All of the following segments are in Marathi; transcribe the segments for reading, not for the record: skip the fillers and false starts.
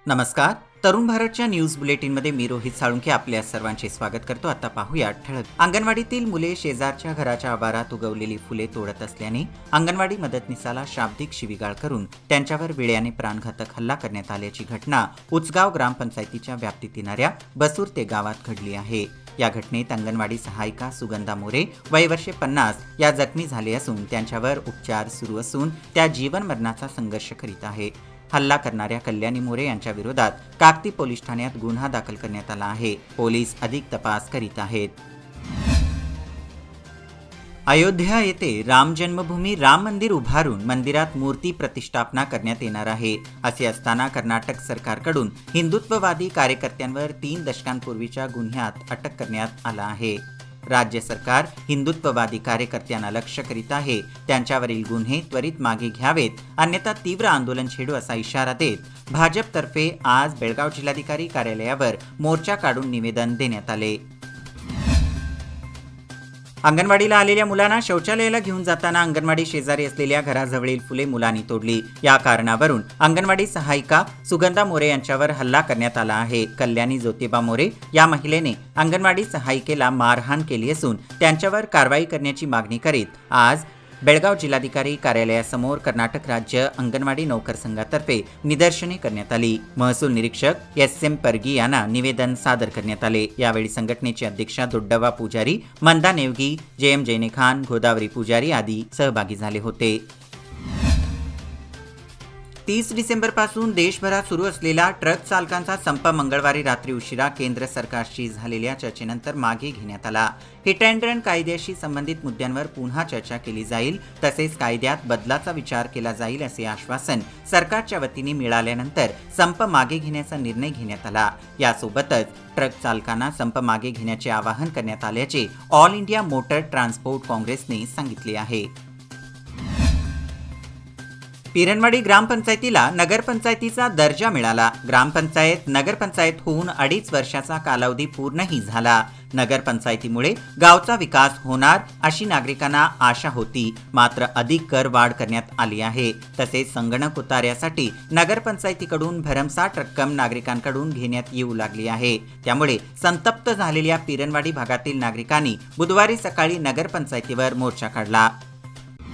नमस्कार. तरुण भारतच्या न्यूज बुलेटिनमध्ये मी रोहित साळुंखे आपल्या सर्वांचे स्वागत करतो. आता पाहूया ठळक. अंगणवाडीतील मुले शेजारच्या घराच्या आवारात उगवलेली फुले तोडत असल्याने अंगणवाडी मदतनीसाला शाब्दिक शिवीगाळ करून त्यांच्यावर विळ्याने प्राणघातक हल्ला करण्यात आल्याची घटना उचगाव ग्रामपंचायतीच्या व्याप्तीत येणाऱ्या बसुर्ते गावात घडली आहे. या घटनेत अंगणवाडी सहायिका सुगंधा मोरे वय वर्षे 50 या जखमी झाले असून त्यांच्यावर उपचार सुरू असून त्या जीवन मरणाचा संघर्ष करीत आहे. हल्ला करणाऱ्या कल्याणी मोरे यांच्या विरोधात काकती पोलीस ठाण्यात गुन्हा दाखल करण्यात आला आहे. पोलीस अधिक तपास करीत आहेत. अयोध्या येथे राम जन्मभूमी राम मंदिर उभारून मंदिरात मूर्ती प्रतिष्ठापना करण्यात येणार आहे. असे असताना कर्नाटक सरकारकडून हिंदुत्ववादी कार्यकर्त्यांवर 3 दशकांपूर्वीच्या गुन्ह्यात अटक करण्यात आला आहे. राज्य सरकार हिंदुत्ववादी कार्यकर्त्यांना लक्ष्य करीत आहे. त्यांच्यावरील गुन्हे त्वरित मागे घ्यावेत, अन्यथा तीव्र आंदोलन छेडू असा इशारा देत भाजपतर्फे आज बेळगाव जिल्हाधिकारी कार्यालयावर मोर्चा काढून निवेदन देण्यात आले. अंगणवाडीला आलेल्या मुलांना शौचालयाला घेऊन जाताना अंगणवाडी शेजारी असलेल्या घराजवळील फुले मुलांनी तोडली. या कारणावरून अंगणवाडी सहायिका सुगंधा मोरे यांच्यावर हल्ला करण्यात आला आहे. कल्याणी ज्योतिबा मोरे या महिलेने अंगणवाडी सहायिकेला मारहाण केली असून त्यांच्यावर कारवाई करण्याची मागणी करीत आज बेळगाव जिल्हाधिकारी कार्यालयासमोर कर्नाटक राज्य अंगणवाडी नोकर संघातर्फे निदर्शने करण्यात आली. महसूल निरीक्षक एस.एम. परगी यांना निवेदन सादर करण्यात आले. यावेळी संघटनेचे अध्यक्षा दोड्डवा पुजारी, मंदा नेवगी, जे.एम. जैनेखान, गोदावरी पुजारी आदी सहभागी झाले होते. 30 डिसेंबरपासून देशभरात सुरू असलेला ट्रक चालकांचा संप मंगळवारी रात्री उशिरा केंद्र सरकारशी झालेल्या चर्चेनंतर मागे घेण्यात आला. हिट अँड रन कायद्याशी संबंधित मुद्द्यांवर पुन्हा चर्चा केली जाईल, तसेच कायद्यात बदलाचा विचार केला जाईल असे आश्वासन सरकारच्या वतीने मिळाल्यानंतर संप मागे घेण्याचा निर्णय घेण्यात आला. यासोबतच ट्रक चालकांना संप मागे घेण्याचे आवाहन करण्यात आल्याचे ऑल इंडिया मोटर ट्रान्सपोर्ट काँग्रेसने सांगितले आहे. पिरणवाडी ग्रामपंचायतीला नगरपंचायतीचा दर्जा मिळाला. ग्रामपंचायत नगरपंचायत होऊन 2.5 वर्षाचा कालावधी पूर्णही झाला. नगरपंचायतीमुळे गावचा विकास होणार अशी नागरिकांना आशा होती. मात्र अधिक कर वाढ करण्यात आली आहे. तसेच संगणक उतार्यासाठी नगरपंचायतीकडून भरमसाठ रक्कम नागरिकांकडून घेण्यात येऊ लागली आहे. त्यामुळे संतप्त झालेल्या पिरणवाडी भागातील नागरिकांनी बुधवारी सकाळी नगरपंचायतीवर मोर्चा काढला.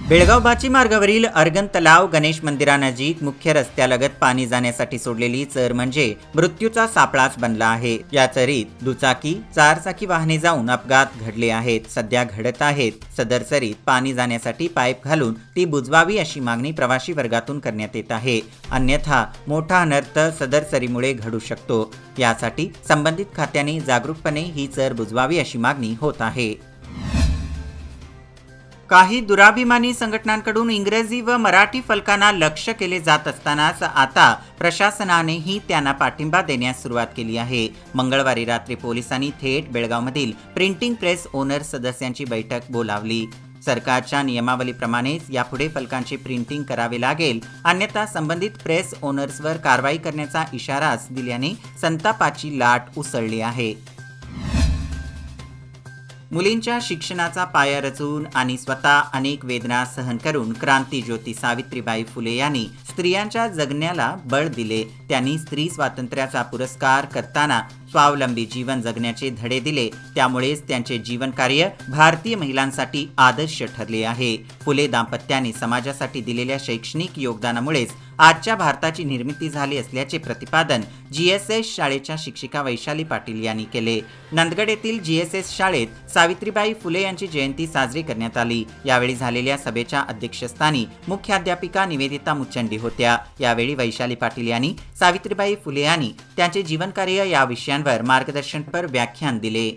बेळगाव बाची मार्गावरील अर्गन तलाव गणेश मंदिरानजीक मुख्य रस्त्यालगत पाणी जाण्यासाठी सोडलेली चर म्हणजे मृत्यूचा सापळाच बनला आहे. या चरीत दुचाकी, 4 चाकी वाहने जाऊन अपघात घडले आहेत. सध्या घडत आहेत. सदर चरीत पाणी जाण्यासाठी पाईप घालून ती बुजवावी अशी मागणी प्रवासी वर्गातून करण्यात येत आहे. अन्यथा मोठा अनर्थ सदर चरीमुळे घडू शकतो. यासाठी संबंधित खात्याने जागरूकपणे ही चर बुजवावी अशी मागणी होत आहे. काही दुराभिमानी संघटनांकडून इंग्रजी व मराठी फलकांना लक्ष्य केले जात असतानाच आता प्रशासनानेही त्यांना पाठिंबा देण्यास सुरुवात केली आहे. मंगळवारी रात्री पोलिसांनी थेट बेळगावमधील प्रिंटिंग प्रेस ओनर सदस्यांची बैठक बोलावली. सरकारच्या नियमावलीप्रमाणेच यापुढे फलकांचे प्रिंटिंग करावे लागेल, अन्यथा संबंधित प्रेस ओनर्सवर कारवाई करण्याचा इशाराच दिल्याने संतापाची लाट उसळली आहे. मुलींच्या शिक्षणाचा पाया रचून आणि स्वतः अनेक वेदना सहन करून क्रांतीज्योती सावित्रीबाई फुले यांनी स्त्रियांच्या जगण्याला बळ दिले. त्यांनी स्त्री स्वातंत्र्याचा पुरस्कार करताना स्वावलंबी जीवन जगण्याचे धडे दिले. त्यामुळेच त्यांचे जीवन कार्य भारतीय महिलांसाठी आदर्श ठरले आहे. फुले दाम्पत्याने समाजासाठी दिलेल्या शैक्षणिक योगदानामुळेच आजच्या भारताची निर्मिती झाली असल्याचे प्रतिपादन GSS शाळेच्या शिक्षिका वैशाली पाटील यांनी केले. नंदगड येथील GSS शाळेत सावित्रीबाई फुले यांची जयंती साजरी करण्यात आली. यावेळी झालेल्या सभेच्या अध्यक्षस्थानी मुख्याध्यापिका निवेदिता मुचंडी होत्या. यावेळी वैशाली पाटील यांनी सावित्रीबाई फुले यांनी त्यांचे जीवनकार्य या विषयांवर मार्गदर्शनपर व्याख्यान दिले.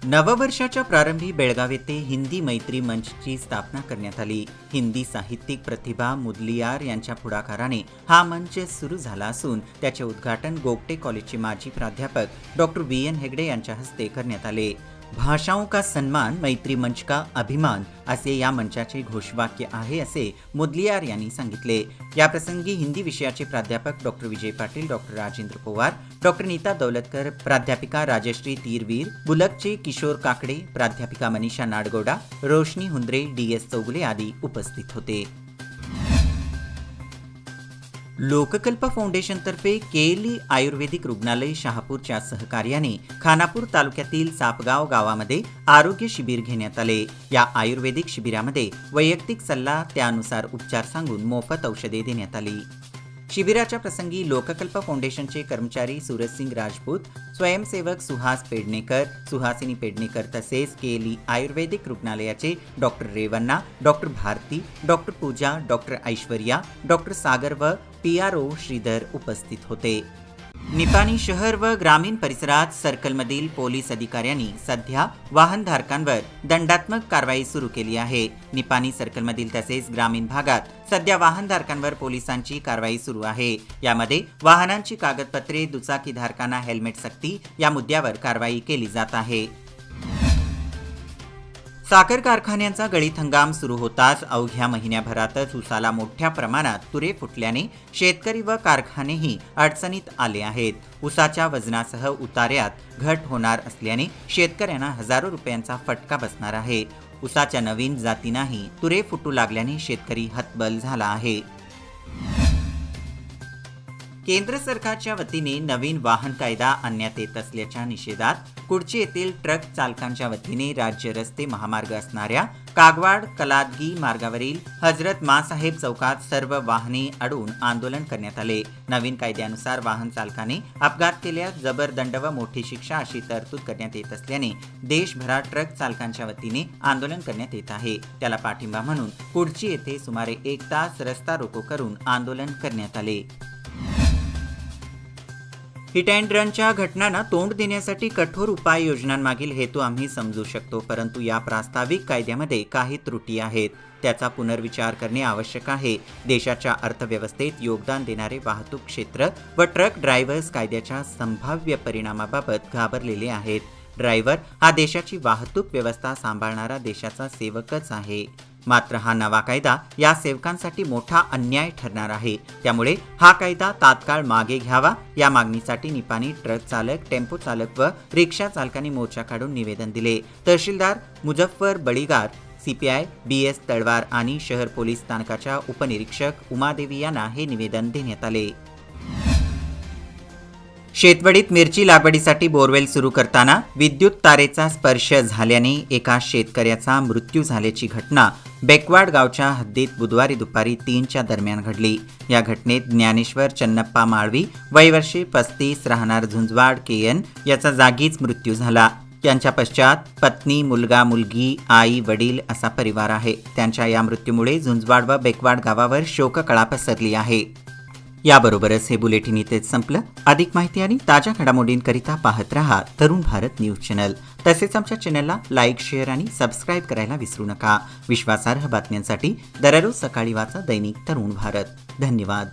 नववर्षाच्या प्रारंभी बेळगाव येथे हिंदी मैत्री मंचची स्थापना करण्यात आली. हिंदी साहित्यिक प्रतिभा मुदलियार यांच्या पुढाकाराने हा मंच सुरू झाला असून त्याचे उद्घाटन गोगटे कॉलेजचे माजी प्राध्यापक डॉक्टर V.N. हेगडे यांच्या हस्ते करण्यात आले. भाषाओं का सम्मान, मैत्री मंच का अभिमान असे या मंचाचे घोषवाक्य आहे असे मुदलियार यांनी सांगितले. याप्रसंगी हिंदी विषयाचे प्राध्यापक doctor Vijay Patil, doctor Rajendra Pawar, doctor Nita दौलतकर, प्राध्यापिका राजश्री तीरवीर, बुलकचे किशोर काकडे, प्राध्यापिका मनीषा नाडगोडा, रोशनी हुंद्रे, DS चौगुले आदी उपस्थित होते. लोककल्प फाउंडेशनतर्फे केएलई आयुर्वेदिक रुग्णालय शहापूरच्या सहकार्याने खानापूर तालुक्यातील सापगाव गावामध्ये आरोग्य शिबिर घेण्यात आले। या आयुर्वेदिक शिबिरामध्ये वैयक्तिक सल्ला त्यानुसार उपचार सांगून मोफत औषधे देण्यात आली। शिबिराच्या प्रसंगी लोककल्प फाउंडेशनचे कर्मचारी सूरजसिंग राजपूत, स्वयंसेवक सुहास पेडणेकर, सुहासिनी पेडणेकर तसेच केएलई आयुर्वेदिक रुग्णालयाचे doctor Revanna, doctor Bharati, doctor Puja, doctor Aishwarya, doctor Sagar व PRO श्रीधर उपस्थित होते। निपाणी शहर व ग्रामीण परिसरात सर्कलमधील पोलीस अधिकाऱ्यांनी सध्या वाहनधारकांवर दंडात्मक कारवाई सुरू केली आहे। निपाणी सर्कलमधील तसेच ग्रामीण भागात सध्या वाहनधारकांवर पोलिसांची कारवाई सुरू आहे। यामध्ये वाहनांची कागदपत्रे, दुचाकीधारकांना हेल्मेट सक्ती या मुद्द्यावर कारवाई केली जात आहे। साखर कारखान्यांचा गळीत हंगाम सुरू होताच अवघ्या महिन्याभरातच ऊसाला मोठ्या प्रमाणात तुरे फुटल्याने शेतकरी व कारखानेही अडचणीत आले आहेत। ऊसाच्या वजनासह उतार्यात घट होणार असल्याने शेतकऱ्यांना हजारो रुपयांचा फटका बसणार आहे। ऊसाच्या नवीन जातींनाही तुरे फुटू लागल्याने शेतकरी हतबल झाला आहे। केंद्र सरकारच्या वतीने नवीन वाहन कायदा आणण्यात येत असल्याच्या निषेधात कुडची येथील ट्रक चालकांच्या वतीने राज्य रस्ते महामार्ग असणाऱ्या कागवाड कलादगी मार्गावरील हजरत मासाहेब चौकात सर्व वाहने अडवून आंदोलन करण्यात आले। नवीन कायद्यानुसार वाहन चालकाने अपघात केल्यास जबर दंड व मोठी शिक्षा अशी तरतूद करण्यात येत असल्याने देशभरात ट्रक चालकांच्या वतीने आंदोलन करण्यात येत आहे। त्याला पाठिंबा म्हणून कुडची येथे सुमारे 1 तास रस्ता रोको करून आंदोलन करण्यात आले। हिट अँड रनच्या घटनांना तोंड देण्यासाठी कठोर उपाययोजनांमागील हेतू आम्ही समजू शकतो, परंतु या प्रास्ताविक कायद्यामध्ये काही त्रुटी आहेत। त्याचा पुनर्विचार करणे आवश्यक आहे। देशाच्या अर्थव्यवस्थेत योगदान देणारे वाहतूक क्षेत्र व ट्रक ड्रायव्हर्स कायद्याच्या संभाव्य परिणामाबाबत घाबरलेले आहेत। ड्रायव्हर हा देशाची वाहतूक व्यवस्था सांभाळणारा देशाचा सेवकच आहे। मात्र हा नवा कायदा या सेवकांसाठी मोठा अन्याय ठरणार आहे। त्यामुळे हा कायदा तात्काळ मागे घ्यावा या मागणीसाठी निपाणी ट्रक चालक, टेम्पो चालक व रिक्षा चालकांनी मोर्चा काढून निवेदन दिले। तहसीलदार मुझफ्फर बळीगार, CPI BS तळवार आणि शहर पोलीस स्थानकाच्या उपनिरीक्षक उमादेवी यांना हे निवेदन देण्यात आले। शेतवडीत मिरची लागवडीसाठी बोरवेल सुरू करताना विद्युत तारेचा स्पर्श झाल्याने एका शेतकऱ्याचा मृत्यू झाल्याची घटना बेकवाड गावच्या हद्दीत बुधवारी दुपारी 3च्या दरम्यान घडली। या घटनेत ज्ञानेश्वर चन्नप्पा माळवी, वय वर्षे 35, राहणार झुंजवाड KN याचा जागीच मृत्यू झाला। त्यांच्या पश्चात पत्नी, मुलगा, मुलगी, आई, वडील असा परिवार आहे। त्यांच्या या मृत्यूमुळे झुंजवाड व बेकवाड गावावर शोककळा पसरली आहे। याबरोबरच हे बुलेटिन इथेच संपलं। अधिक माहिती आणि ताज्या घडामोडींकरिता पाहत रहा तरुण भारत न्यूज चॅनल। तसेच आमच्या चॅनलला लाईक, शेअर आणि सबस्क्राईब करायला विसरू नका। विश्वासार्ह बातम्यांसाठी दररोज सकाळी वाचा दैनिक तरुण भारत। धन्यवाद।